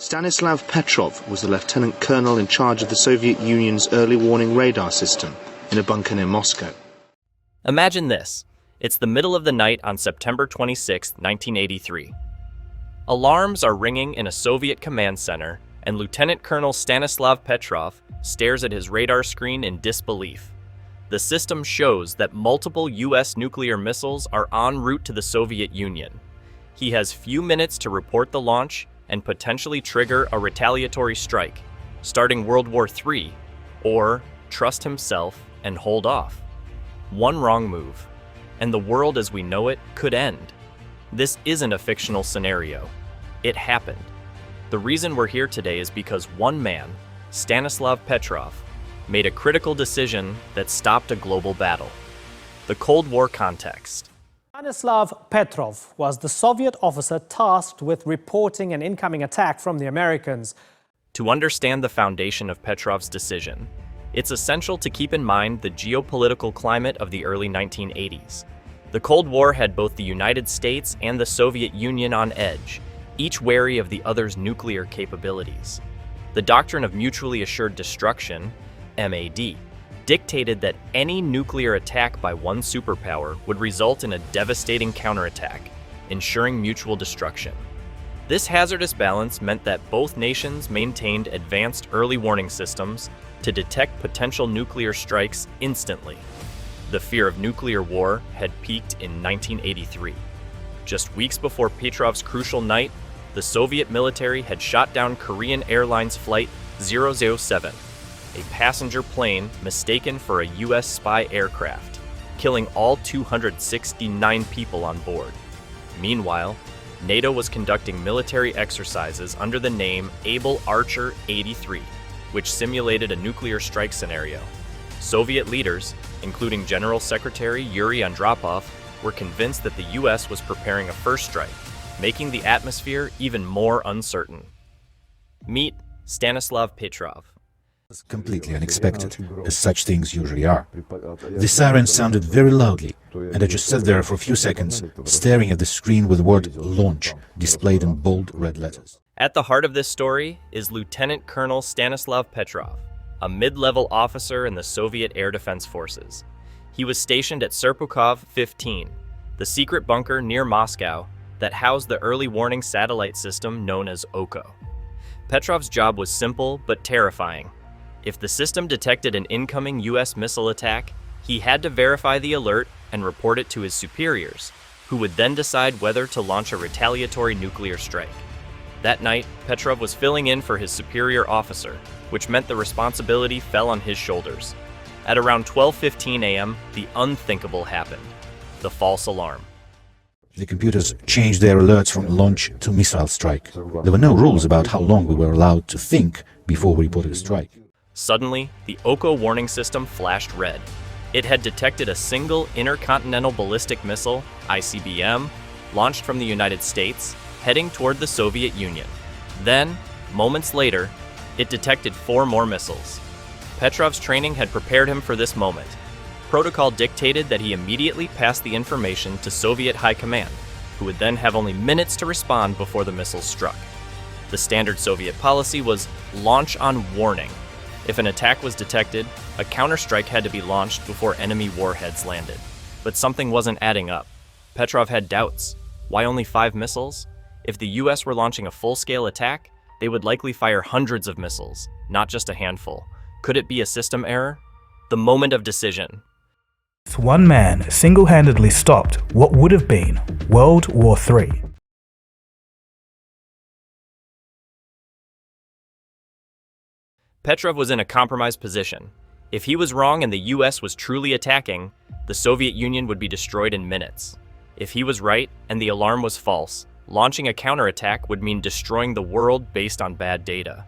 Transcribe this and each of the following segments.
Stanislav Petrov was the lieutenant colonel in charge of the Soviet Union's early warning radar system in a bunker near Moscow. Imagine this. It's the middle of the night on September 26, 1983. Alarms are ringing in a Soviet command center, and Lieutenant Colonel Stanislav Petrov stares at his radar screen in disbelief. The system shows that multiple U.S. nuclear missiles are en route to the Soviet Union. He has few minutes to report the launch and potentially trigger a retaliatory strike, starting World War III, or trust himself and hold off. One wrong move, and the world as we know it could end. This isn't a fictional scenario. It happened. The reason we're here today is because one man, Stanislav Petrov, made a critical decision that stopped a global battle. The Cold War context. Stanislav Petrov was the Soviet officer tasked with reporting an incoming attack from the Americans. To understand the foundation of Petrov's decision, it's essential to keep in mind the geopolitical climate of the early 1980s. The Cold War had both the United States and the Soviet Union on edge, each wary of the other's nuclear capabilities. The doctrine of mutually assured destruction, MAD, dictated that any nuclear attack by one superpower would result in a devastating counterattack, ensuring mutual destruction. This hazardous balance meant that both nations maintained advanced early warning systems to detect potential nuclear strikes instantly. The fear of nuclear war had peaked in 1983. Just weeks before Petrov's crucial night, the Soviet military had shot down Korean Airlines Flight 007, a passenger plane mistaken for a U.S. spy aircraft, killing all 269 people on board. Meanwhile, NATO was conducting military exercises under the name Able Archer 83, which simulated a nuclear strike scenario. Soviet leaders, including General Secretary Yuri Andropov, were convinced that the U.S. was preparing a first strike, making the atmosphere even more uncertain. Meet Stanislav Petrov. Completely unexpected, as such things usually are. The siren sounded very loudly, and I just sat there for a few seconds, staring at the screen with the word "launch" displayed in bold red letters. At the heart of this story is Lieutenant Colonel Stanislav Petrov, a mid-level officer in the Soviet Air Defense Forces. He was stationed at Serpukhov 15, the secret bunker near Moscow that housed the early warning satellite system known as OKO. Petrov's job was simple but terrifying. If the system detected an incoming U.S. missile attack, he had to verify the alert and report it to his superiors, who would then decide whether to launch a retaliatory nuclear strike. That night, Petrov was filling in for his superior officer, which meant the responsibility fell on his shoulders. At around 12:15 a.m., the unthinkable happened: the false alarm. The computers changed their alerts from launch to missile strike. There were no rules about how long we were allowed to think before we reported a strike. Suddenly, the OKO warning system flashed red. It had detected a single intercontinental ballistic missile, ICBM, launched from the United States, heading toward the Soviet Union. Then, moments later, it detected 4 more missiles. Petrov's training had prepared him for this moment. Protocol dictated that he immediately pass the information to Soviet High Command, who would then have only minutes to respond before the missiles struck. The standard Soviet policy was launch on warning. If an attack was detected, a counterstrike had to be launched before enemy warheads landed. But something wasn't adding up. Petrov had doubts. Why only 5 missiles? If the US were launching a full-scale attack, they would likely fire hundreds of missiles, not just a handful. Could it be a system error? The moment of decision. One man single-handedly stopped what would have been World War III. Petrov was in a compromised position. If he was wrong and the US was truly attacking, the Soviet Union would be destroyed in minutes. If he was right and the alarm was false, launching a counterattack would mean destroying the world based on bad data.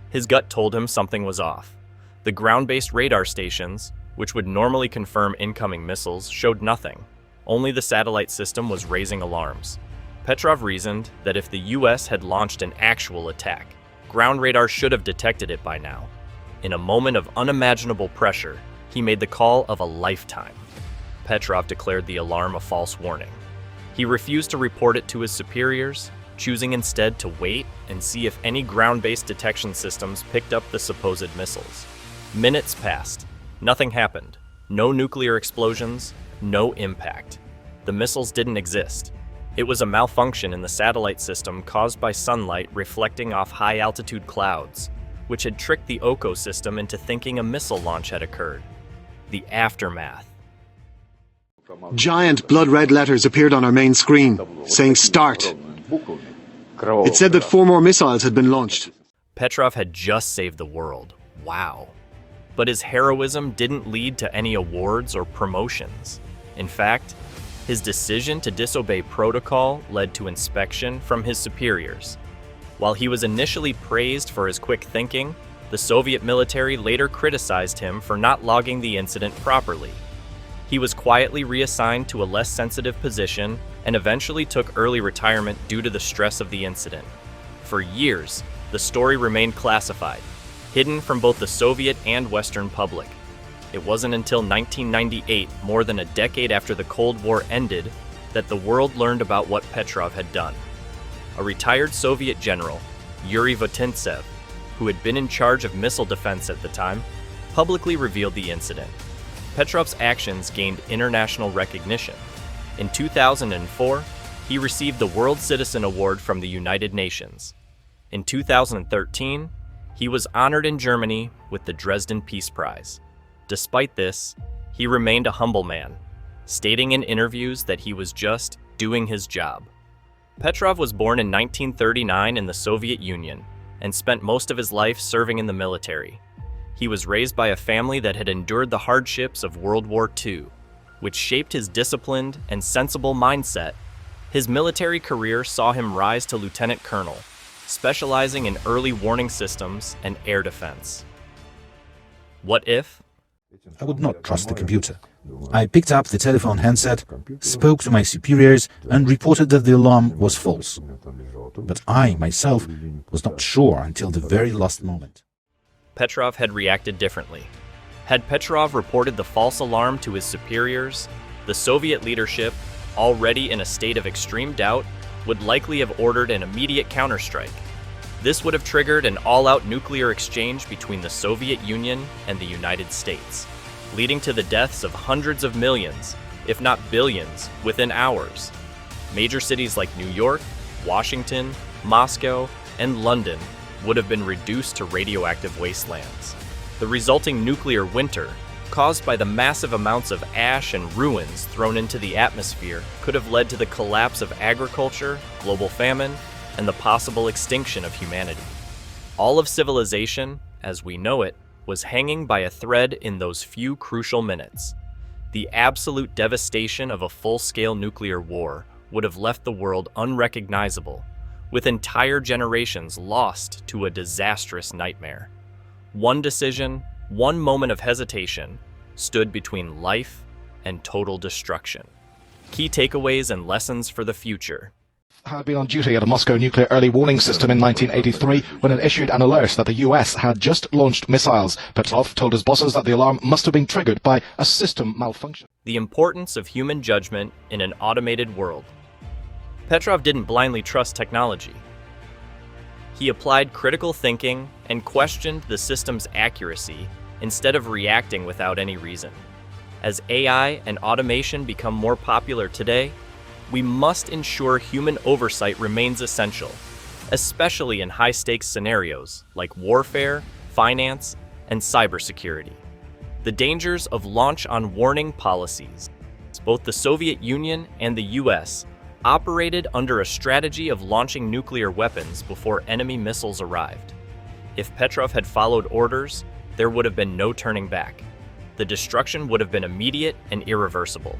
His gut told him something was off. The ground-based radar stations, which would normally confirm incoming missiles, showed nothing. Only the satellite system was raising alarms. Petrov reasoned that if the US had launched an actual attack, ground radar should have detected it by now. In a moment of unimaginable pressure, he made the call of a lifetime. Petrov declared the alarm a false warning. He refused to report it to his superiors, choosing instead to wait and see if any ground-based detection systems picked up the supposed missiles. Minutes passed. Nothing happened. No nuclear explosions, no impact. The missiles didn't exist. It was a malfunction in the satellite system caused by sunlight reflecting off high-altitude clouds, which had tricked the OCO system into thinking a missile launch had occurred. The aftermath. Giant blood-red letters appeared on our main screen, saying "Start." It said that 4 more missiles had been launched. Petrov had just saved the world. Wow. But his heroism didn't lead to any awards or promotions. In fact, his decision to disobey protocol led to inspection from his superiors. While he was initially praised for his quick thinking, the Soviet military later criticized him for not logging the incident properly. He was quietly reassigned to a less sensitive position and eventually took early retirement due to the stress of the incident. For years, the story remained classified, hidden from both the Soviet and Western public. It wasn't until 1998, more than a decade after the Cold War ended, that the world learned about what Petrov had done. A retired Soviet general, Yuri Votintsev, who had been in charge of missile defense at the time, publicly revealed the incident. Petrov's actions gained international recognition. In 2004, he received the World Citizen Award from the United Nations. In 2013, he was honored in Germany with the Dresden Peace Prize. Despite this, he remained a humble man, stating in interviews that he was just doing his job. Petrov was born in 1939 in the Soviet Union and spent most of his life serving in the military. He was raised by a family that had endured the hardships of World War II, which shaped his disciplined and sensible mindset. His military career saw him rise to lieutenant colonel, specializing in early warning systems and air defense. What if? I would not trust the computer. I picked up the telephone handset, spoke to my superiors, and reported that the alarm was false. But I, myself, was not sure until the very last moment. Petrov had reacted differently. Had Petrov reported the false alarm to his superiors, the Soviet leadership, already in a state of extreme doubt, would likely have ordered an immediate counterstrike. This would have triggered an all-out nuclear exchange between the Soviet Union and the United States, leading to the deaths of hundreds of millions, if not billions, within hours. Major cities like New York, Washington, Moscow, and London would have been reduced to radioactive wastelands. The resulting nuclear winter, caused by the massive amounts of ash and ruins thrown into the atmosphere, could have led to the collapse of agriculture, global famine, and the possible extinction of humanity. All of civilization, as we know it, was hanging by a thread in those few crucial minutes. The absolute devastation of a full-scale nuclear war would have left the world unrecognizable, with entire generations lost to a disastrous nightmare. One decision, one moment of hesitation, stood between life and total destruction. Key takeaways and lessons for the future. Had been on duty at a Moscow nuclear early warning system in 1983 when it issued an alert that the US had just launched missiles. Petrov told his bosses that the alarm must have been triggered by a system malfunction. The importance of human judgment in an automated world. Petrov didn't blindly trust technology. He applied critical thinking and questioned the system's accuracy instead of reacting without any reason. As AI and automation become more popular today, we must ensure human oversight remains essential, especially in high-stakes scenarios like warfare, finance, and cybersecurity. The dangers of launch-on-warning policies. Both the Soviet Union and the US operated under a strategy of launching nuclear weapons before enemy missiles arrived. If Petrov had followed orders, there would have been no turning back. The destruction would have been immediate and irreversible.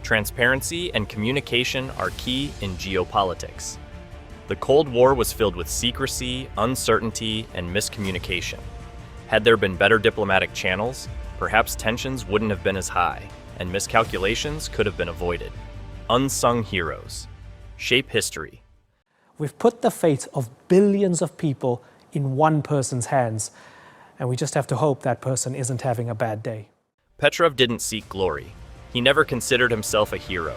Transparency and communication are key in geopolitics. The Cold War was filled with secrecy, uncertainty, and miscommunication. Had there been better diplomatic channels, perhaps tensions wouldn't have been as high, and miscalculations could have been avoided. Unsung heroes. Shape history. We've put the fate of billions of people in one person's hands, and we just have to hope that person isn't having a bad day. Petrov didn't seek glory. He never considered himself a hero,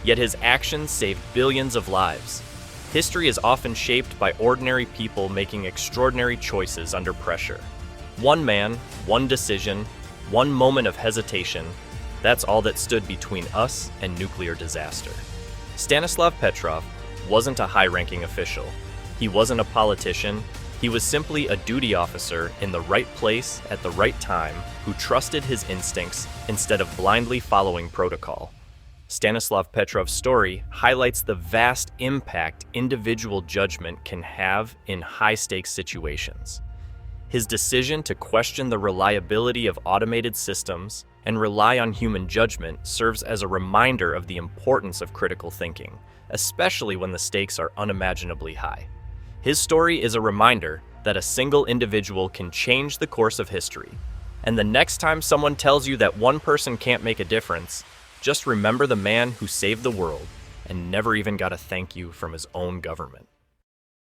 yet his actions saved billions of lives. History is often shaped by ordinary people making extraordinary choices under pressure. One man, one decision, one moment of hesitation, that's all that stood between us and nuclear disaster. Stanislav Petrov wasn't a high-ranking official. He wasn't a politician. He was simply a duty officer in the right place at the right time who trusted his instincts instead of blindly following protocol. Stanislav Petrov's story highlights the vast impact individual judgment can have in high-stakes situations. His decision to question the reliability of automated systems and rely on human judgment serves as a reminder of the importance of critical thinking, especially when the stakes are unimaginably high. His story is a reminder that a single individual can change the course of history. And the next time someone tells you that one person can't make a difference, just remember the man who saved the world and never even got a thank you from his own government.